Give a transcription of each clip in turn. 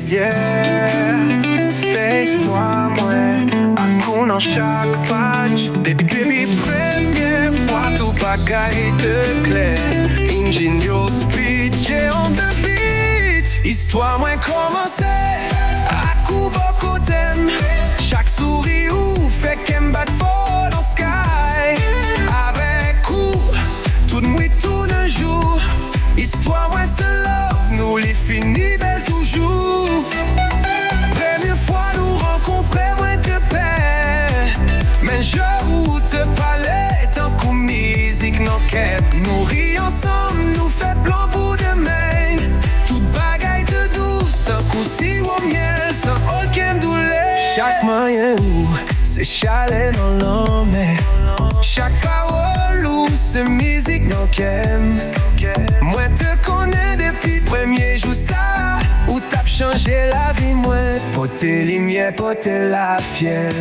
yeah. C'est Istwa Mwen, akou nan chak page. Depi première fois tout bagay te clair. Ingenious speed, j'ai on de vite. Istwa Mwen commencé, akou boko tem. Chaque souris ou fait qu'em bat fort dans sky. Avec ou, tout nuit, tout un jour. Istwa Mwen se love, nous les finis belle toujours. Première fois nous rencontrer, moins de paix. Mais je ou te parlais, tant qu'on musique n'en quête. Nous rit ensemble, nous fait plan pour demain. Toute bagaille de douce, tant qu'on si au miel, sans aucun douleur. Chaque moyen ou, c'est chalet dans l'homme. Chaque pawòl ou, c'est musique n'en quête. Moi te connais depuis premier jour ça. Ou t'as changé la vie, moi. Pote lumière, pote la fière.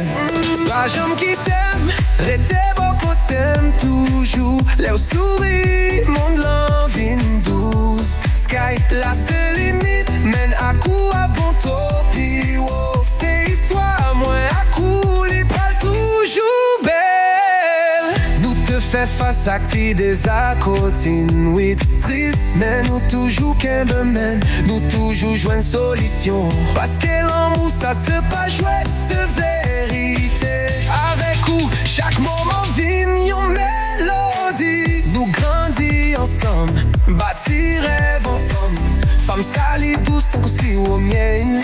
Pas j'aime qui t'aime, rete beaucoup t'aime toujours. Les souris, monde l'envie douce. Sky, là c'est limite, mène à coup à bon topi. Wow. C'est Istwa Mwen, à coup, les balles toujours belle. Nous te fait face à qui des accotines, oui. Triste, mais nous toujours qu'un mène. Nous toujours jouons une solution. Parce que l'amour, ça se pas chouette, c'est vérité. Avec ou, chaque moment vit une mélodie. Nous grandis ensemble, bâtir rêve ensemble. Femmes salies tous, tant qu'aussi au miel.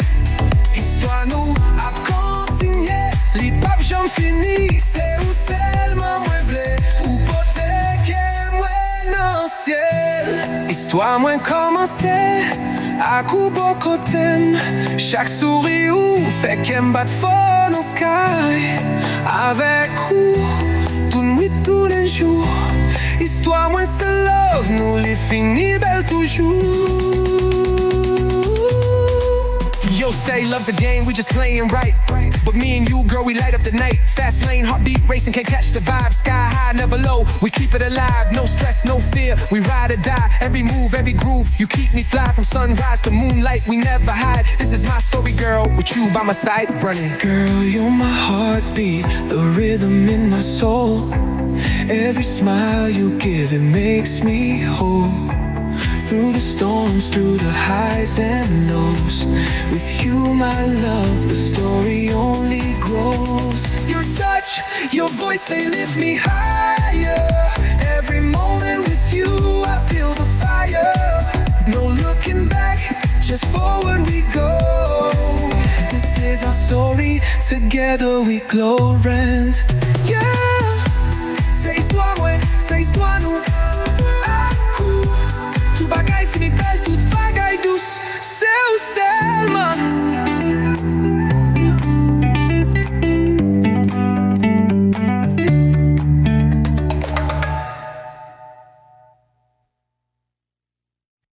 Histoire nous a continué. Les papes j'en finis, c'est où seulement moi v'lais. Ou pote que moi non ciel. Istwa Mwen commencé, à coup beaucoup t'aime. Chaque souris ou fait qu'em bat fort dans sky. Avec ou, tout nuit, tout les jours. Istwa Mwen se love, nous les finis belle toujours. Yo say love's a game, we just playing right. But me and you, girl, we light up the night. Fast lane, heartbeat racing, can't catch the vibe. Sky high, never low, we keep it alive. No stress, no fear, we ride or die. Every move, every groove, you keep me fly. From sunrise to moonlight, we never hide. This is my story, girl, with you by my side, running. Girl, you're my heartbeat, the rhythm in my soul. Every smile you give, it makes me whole. Through the storms, through the highs and lows. With you, my love, the story only grows. Your touch, your voice, they lift me higher. Every moment with you, I feel the fire. No looking back, just forward we go. This is our story, together we glow, and yeah. C'est Istwa Mwen, c'est Istwa nous.